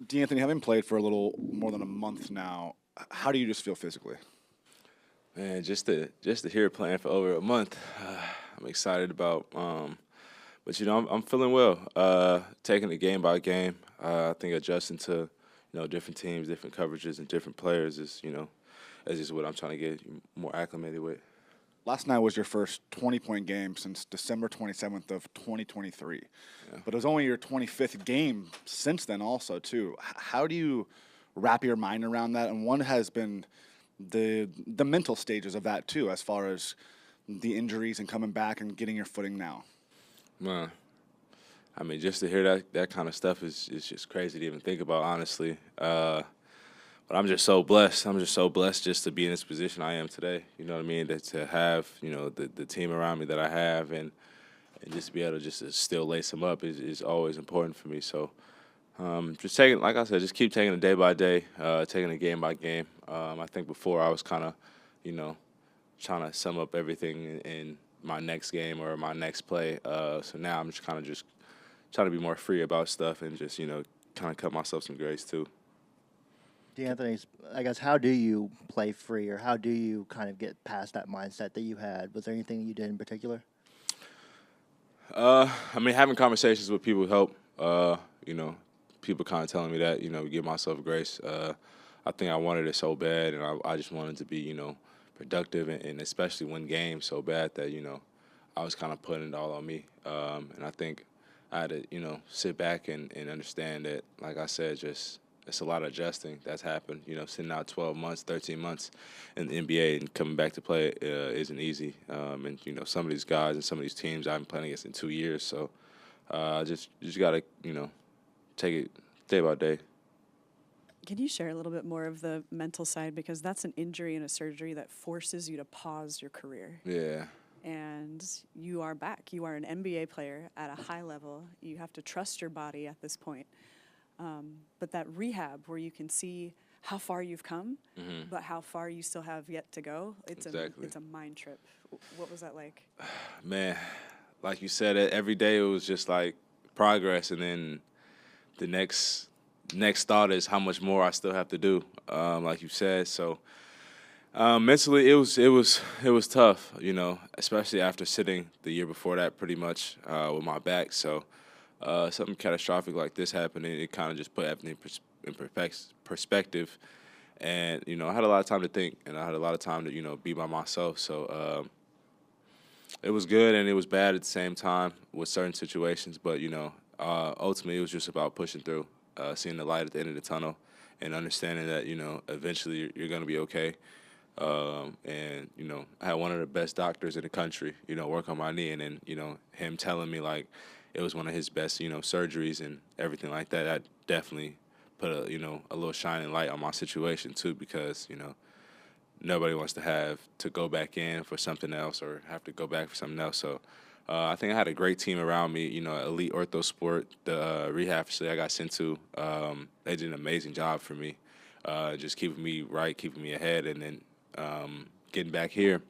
D'Anthony, having played for a little more than a month now, how do you just feel physically? Man, just to hear playing for over a month, I'm excited about. But I'm feeling well. Taking it game by game. I think adjusting to different teams, different coverages, and different players is just what I'm trying to get more acclimated with. Last night was your first 20-point game since December 27th of 2023. Yeah. But it was only your 25th game since then also, too. How do you wrap your mind around that? And one has been the mental stages of that, too, as far as the injuries and coming back and getting your footing now. Man, I mean, just to hear that kind of stuff is just crazy to even think about, honestly. But I'm just so blessed. I'm just so blessed just to be in this position I am today. You know what I mean? To have the team around me that I have, and just to be able to just to still lace them up is always important for me. So just taking, like I said, just keep taking it day by day, taking it game by game. I think before I was kind of, trying to sum up everything in my next game or my next play. So now I'm just kind of just trying to be more free about stuff and just kind of cut myself some grace too. D'Anthony, I guess, how do you play free, or how do you kind of get past that mindset that you had? Was there anything you did in particular? I mean, having conversations with people help. People kind of telling me that, give myself grace. I think I wanted it so bad, and I just wanted to be, productive and especially win games so bad that, I was kind of putting it all on me. And I think I had to, sit back and understand that, like I said, just it's a lot of adjusting that's happened. Sitting out 12 months, 13 months in the NBA and coming back to play isn't easy. And some of these guys and some of these teams I've been playing against in 2 years. So just got to, take it day by day. Can you share a little bit more of the mental side? Because that's an injury and a surgery that forces you to pause your career. Yeah. And you are back. You are an NBA player at a high level. You have to trust your body at this point. But that rehab where you can see how far you've come, but how far you still have yet to go, it's a mind trip. What was that like? Man, like you said, every day it was just like progress, and then the next thought is how much more I still have to do, like you said. So mentally, it was tough, especially after sitting the year before that pretty much with my back. So something catastrophic like this happened, and it kind of just put everything in perspective. And I had a lot of time to think, and I had a lot of time to be by myself. So it was good and it was bad at the same time with certain situations. But ultimately, it was just about pushing through. Seeing the light at the end of the tunnel and understanding that, eventually you're going to be okay. And, I had one of the best doctors in the country, work on my knee. And then, him telling me, like, it was one of his best, surgeries and everything like that. That definitely put a little shining light on my situation, too, because, nobody wants to have to go back in for something else or have to go back for something else. So, I think I had a great team around me, Elite Ortho Sport, the rehab facility I got sent to. They did an amazing job for me, just keeping me right, keeping me ahead, and then getting back here,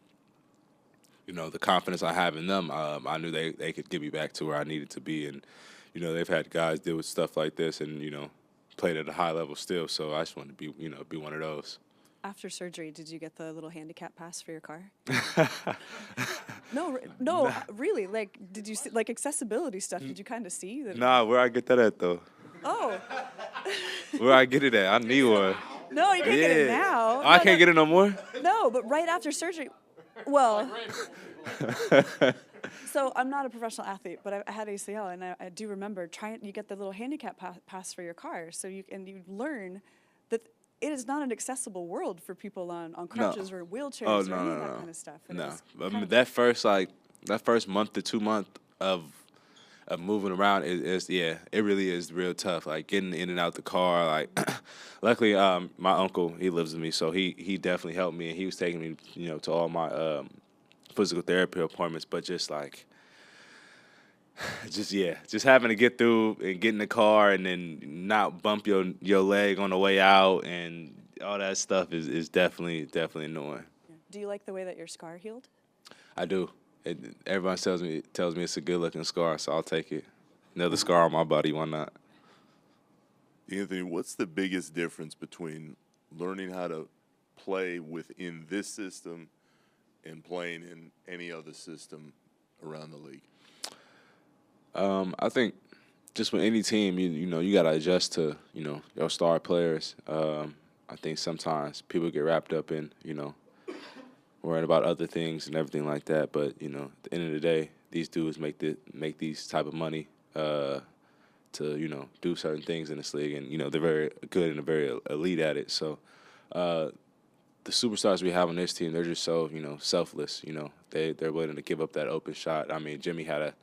the confidence I have in them, I knew they could get me back to where I needed to be. And, they've had guys deal with stuff like this and, played at a high level still. So I just wanted to be one of those. After surgery, did you get the little handicap pass for your car? No, really. Like, did you see, like, accessibility stuff? Did you kind of see that? Nah, where I get that at though? Oh. Where I get it at? I need one. No, you can't get it now. I can't get it no more? No, but right after surgery. Well. So I'm not a professional athlete, but I had ACL, and I do remember you get the little handicap pass for your car, so you learn that it is not an accessible world for people on crutches or wheelchairs or any of that kind of stuff. And that first month to 2 months of moving around it really is real tough. Like getting in and out the car. Like, luckily, my uncle, he lives with me, so he definitely helped me, and he was taking me, to all my physical therapy appointments. But just like, just having to get through and get in the car and then not bump your leg on the way out and all that stuff is definitely annoying. Yeah. Do you like the way that your scar healed? I do. Everyone tells me it's a good looking scar, so I'll take it. Another scar on my body, why not? Anthony, what's the biggest difference between learning how to play within this system and playing in any other system around the league? I think just with any team, you got to adjust to your star players. I think sometimes people get wrapped up in worrying about other things and everything like that. But at the end of the day, these dudes make these type of money to do certain things in this league, and they're very good and very elite at it. So the superstars we have on this team, they're just so selfless. They're willing to give up that open shot. I mean, Jimmy had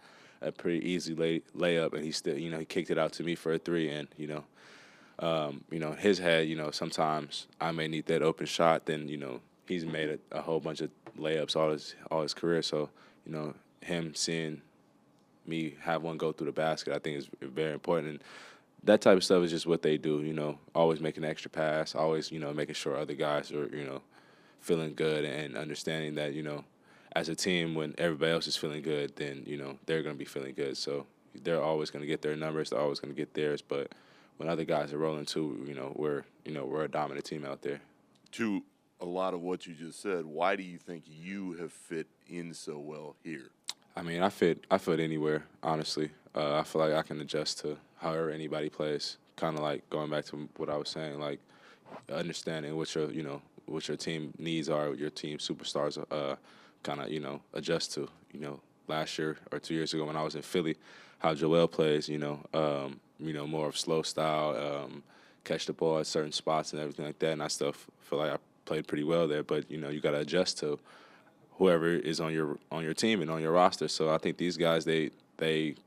a pretty easy layup, and he still he kicked it out to me for a three, and his head, sometimes I may need that open shot. Then he's made a whole bunch of layups all his career. So him seeing me have one go through the basket, I think is very important. And that type of stuff is just what they do. Always making an extra pass, always making sure other guys are feeling good and understanding that as a team, when everybody else is feeling good, then they're going to be feeling good. So they're always going to get their numbers, they're always going to get theirs. But when other guys are rolling too, we're a dominant team out there. To a lot of what you just said, why do you think you have fit in so well here? I mean, I fit anywhere, honestly. I feel like I can adjust to however anybody plays. Kind of like going back to what I was saying, like understanding what your team needs are, what your team superstars kind of adjust to. Last year or 2 years ago when I was in Philly, how Joel plays, more of slow style, catch the ball at certain spots and everything like that. And I still feel like I played pretty well there, but you got to adjust to whoever is on your team and on your roster. So I think these guys, they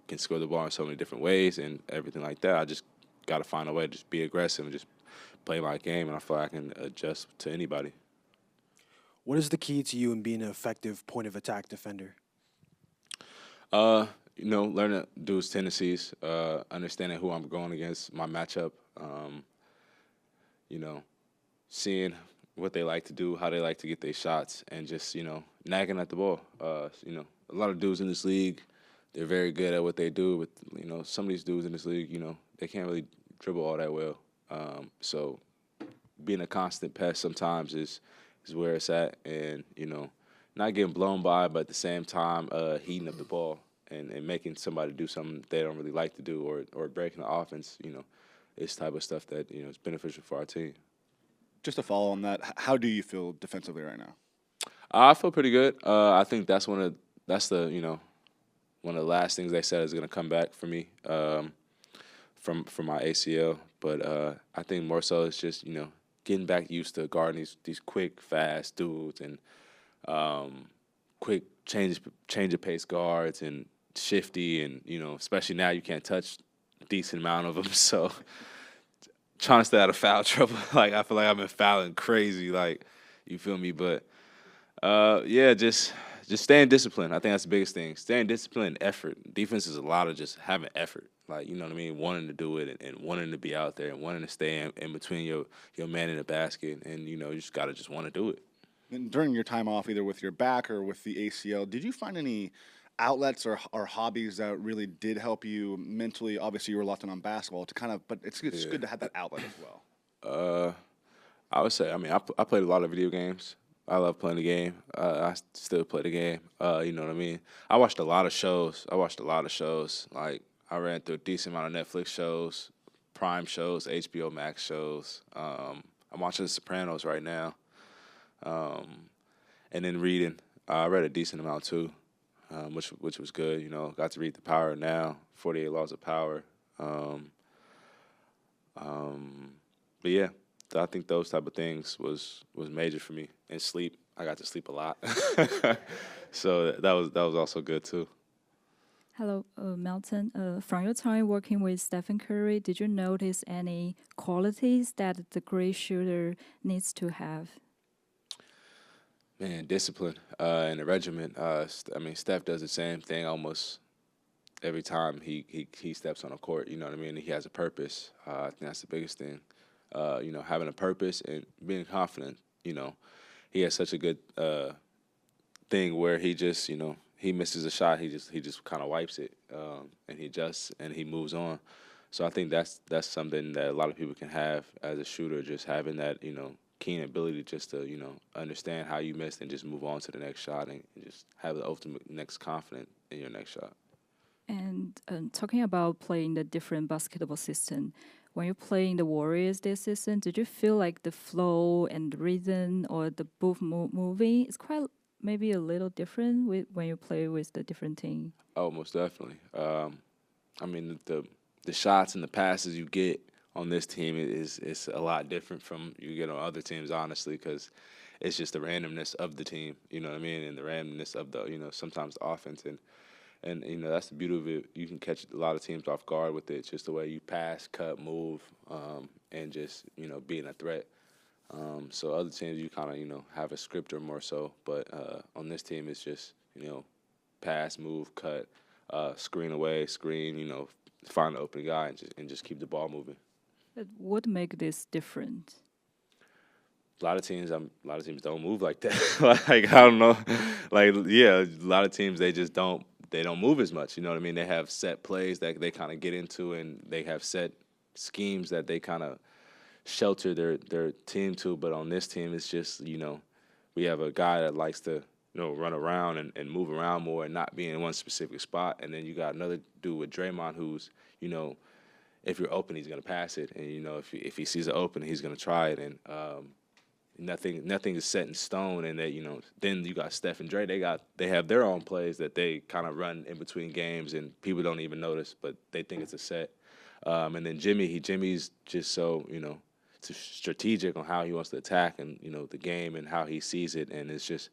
can score the ball in so many different ways and everything like that. I just got to find a way to just be aggressive and just play my game, and I feel like I can adjust to anybody. What is the key to you in being an effective point of attack defender? Learning dudes' tendencies, understanding who I'm going against, my matchup, seeing what they like to do, how they like to get their shots, and just, nagging at the ball. A lot of dudes in this league, they're very good at what they do, but, some of these dudes in this league, they can't really dribble all that well. So being a constant pest sometimes is where it's at, and, not getting blown by, but at the same time heating up the ball and making somebody do something they don't really like to do or breaking the offense, it's type of stuff that, is beneficial for our team. Just to follow on that, how do you feel defensively right now? I feel pretty good. I think that's one of the last things they said is going to come back for me from my ACL. But I think more so it's just getting back used to guarding these quick, fast dudes and quick change of pace guards and shifty and especially now you can't touch a decent amount of them. So trying to stay out of foul trouble. Like I feel like I've been fouling crazy. Like you feel me, but. Just staying disciplined. I think that's the biggest thing. Staying disciplined and effort. Defense is a lot of just having effort. Like, you know what I mean? Wanting to do it and wanting to be out there and wanting to stay in between your man in the basket. And, you just got to just want to do it. And during your time off, either with your back or with the ACL, did you find any outlets or hobbies that really did help you mentally? Obviously, you were locked in on basketball but it's good to have that outlet as well. I would say, I played a lot of video games. I love playing the game. I still play the game. You know what I mean? I watched a lot of shows. Like, I ran through a decent amount of Netflix shows, Prime shows, HBO Max shows. I'm watching The Sopranos right now. And then reading. I read a decent amount, too, which was good. Got to read The Power Now, 48 Laws of Power. But, yeah. I think those type of things was major for me. And sleep, I got to sleep a lot, so that was also good too. Hello, Melton. From your time working with Stephen Curry, did you notice any qualities that the great shooter needs to have? Man, discipline and the regiment. Steph does the same thing almost every time he steps on a court. You know what I mean? He has a purpose. I think that's the biggest thing. Having a purpose and being confident. He has such a good thing where he just, he misses a shot, he just kind of wipes it, and he adjusts and he moves on. So I think that's something that a lot of people can have as a shooter, just having that, keen ability just to, understand how you missed and just move on to the next shot and just have the ultimate next confidence in your next shot. And talking about playing the different basketball system, when you play in the Warriors this season, did you feel like the flow and the rhythm or the both moving is quite maybe a little different with when you play with the different team? Oh, most definitely. I mean, the shots and the passes you get on this team is a lot different from you get on other teams, honestly, because it's just the randomness of the team, you know what I mean, and the randomness of the, sometimes the offense. And that's the beauty of it. You can catch a lot of teams off guard with it, just the way you pass, cut, move, and just, being a threat. So other teams, you kind of, have a script or more so. But on this team, it's just, pass, move, cut, screen away, screen, find the open guy and just keep the ball moving. But what make this different? A lot of teams don't move like that. Like, I don't know. Like, yeah, a lot of teams, they just don't move as much. You know what I mean? They have set plays that they kind of get into, and they have set schemes that they kind of shelter their team to. But on this team, it's just, we have a guy that likes to, run around and move around more and not be in one specific spot. And then you got another dude with Draymond who's, if you're open, he's going to pass it. And, if he sees it open, he's going to try it. And nothing is set in stone. And then you got Steph and Dre. They have their own plays that they kind of run in between games, and people don't even notice, but they think it's a set. And then Jimmy's just so, strategic on how he wants to attack and, the game and how he sees it. And it's just,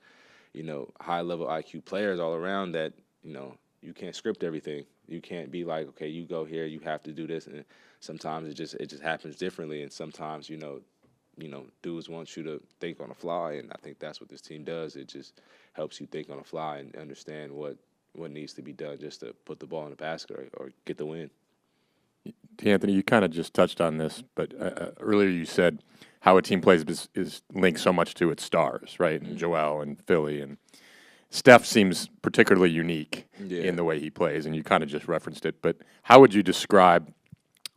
high-level IQ players all around that, you can't script everything. You can't be like, okay, you go here, you have to do this. And sometimes it just happens differently. And sometimes, dudes want you to think on the fly. And I think that's what this team does. It just helps you think on the fly and understand what needs to be done just to put the ball in the basket or get the win. Anthony, you kind of just touched on this, but earlier you said how a team plays is linked so much to its stars, right? And Joel and Philly and Steph seems particularly unique in the way he plays, and you kind of just referenced it. But how would you describe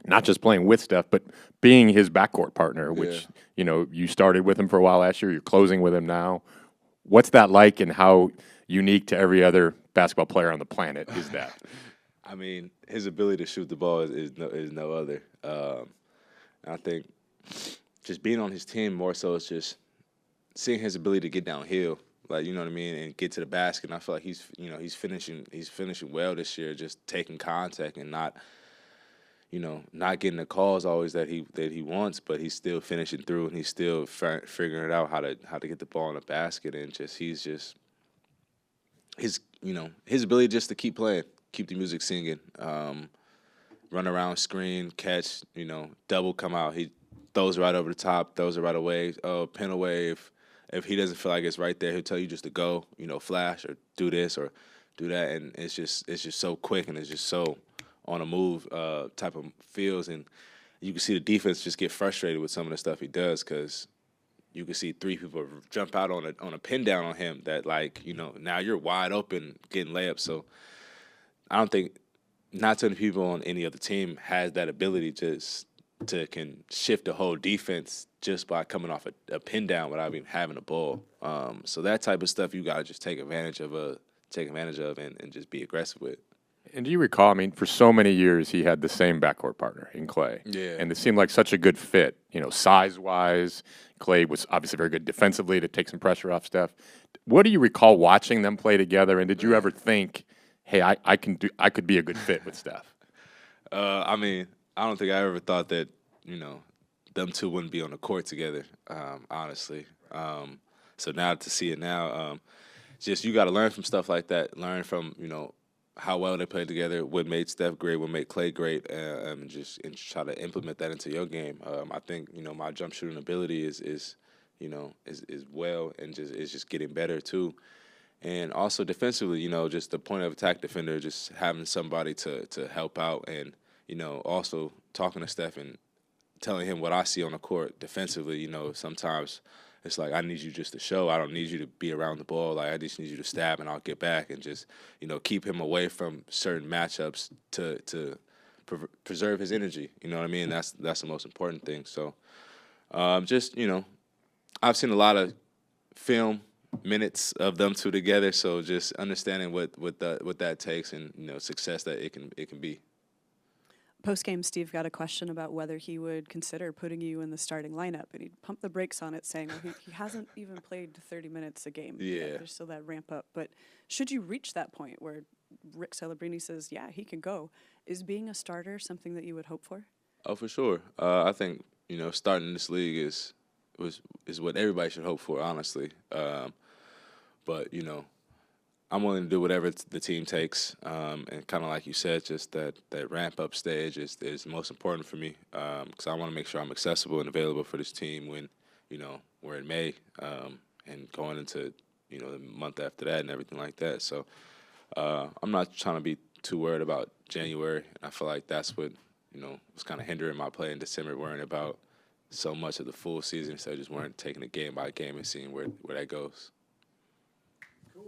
not just playing with Steph, but being his backcourt partner, which, you started with him for a while last year, you're closing with him now. What's that like, and how unique to every other basketball player on the planet is that? I mean, his ability to shoot the ball is no other. I think just being on his team more so is just seeing his ability to get downhill, like, you know what I mean, and get to the basket. And I feel like he's finishing well this year, just taking contact and not getting the calls always that he wants, but he's still finishing through and he's still figuring out how to get the ball in the basket. And his ability just to keep playing. Keep the music singing, run around, screen, catch, double, come out. He throws right over the top, throws it right away. Pin away. If he doesn't feel like it's right there, he'll tell you just to go, flash or do this or do that. And it's just so quick, and it's just so on a move type of feels. And you can see the defense just get frustrated with some of the stuff he does, because you can see three people jump out on a pin down on him that, like, now you're wide open getting layups. So I don't think not too many people on any other team has that ability to can shift the whole defense just by coming off a pin down without even having a ball. So that type of stuff you got to just take advantage of and just be aggressive with. And do you recall, I mean, for so many years he had the same backcourt partner in Clay. Yeah. And it seemed like such a good fit, size-wise. Clay was obviously very good defensively to take some pressure off Steph. What do you recall watching them play together, and did you ever think, hey, I could be a good fit with Steph? I mean, I don't think I ever thought that, them two wouldn't be on the court together, honestly. So now to see it now, just you got to learn from stuff like that. Learn from, how well they played together, what made Steph great, what made Clay great, and try to implement that into your game. I think, my jump shooting ability is well, and is just getting better too. And also defensively, just the point of attack defender, just having somebody to help out, and, also talking to Steph and telling him what I see on the court defensively. Sometimes it's like, I need you just to show. I don't need you to be around the ball. Like, I just need you to stab and I'll get back, and just, keep him away from certain matchups to preserve his energy. You know what I mean? That's the most important thing. So just, I've seen a lot of film minutes of them two together, so just understanding what that takes and success that it can be. Post-game, Steve got a question about whether he would consider putting you in the starting lineup, and he pumped the brakes on it, saying, well, he hasn't even played 30 minutes a game. Yeah. There's still that ramp up. But should you reach that point where Rick Celebrini says, yeah, he can go, is being a starter something that you would hope for? Oh, for sure. I think, starting this league is what everybody should hope for, honestly. But, I'm willing to do whatever the team takes, and kind of like you said, just that ramp-up stage is most important for me, because I want to make sure I'm accessible and available for this team when, we're in May, and going into, the month after that and everything like that. So I'm not trying to be too worried about January. I feel like that's what, was kind of hindering my play in December, worrying about so much of the full season, so I just weren't taking it game by game and seeing where that goes. Cool.